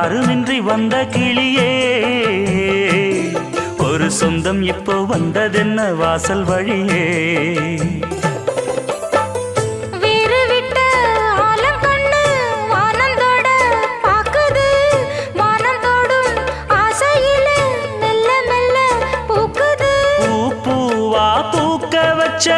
யாருமின்றி வந்த கிளியே ஒரு சொந்தம் இப்போ வந்ததென்ன வாசல் வழியே பூக்க வச்ச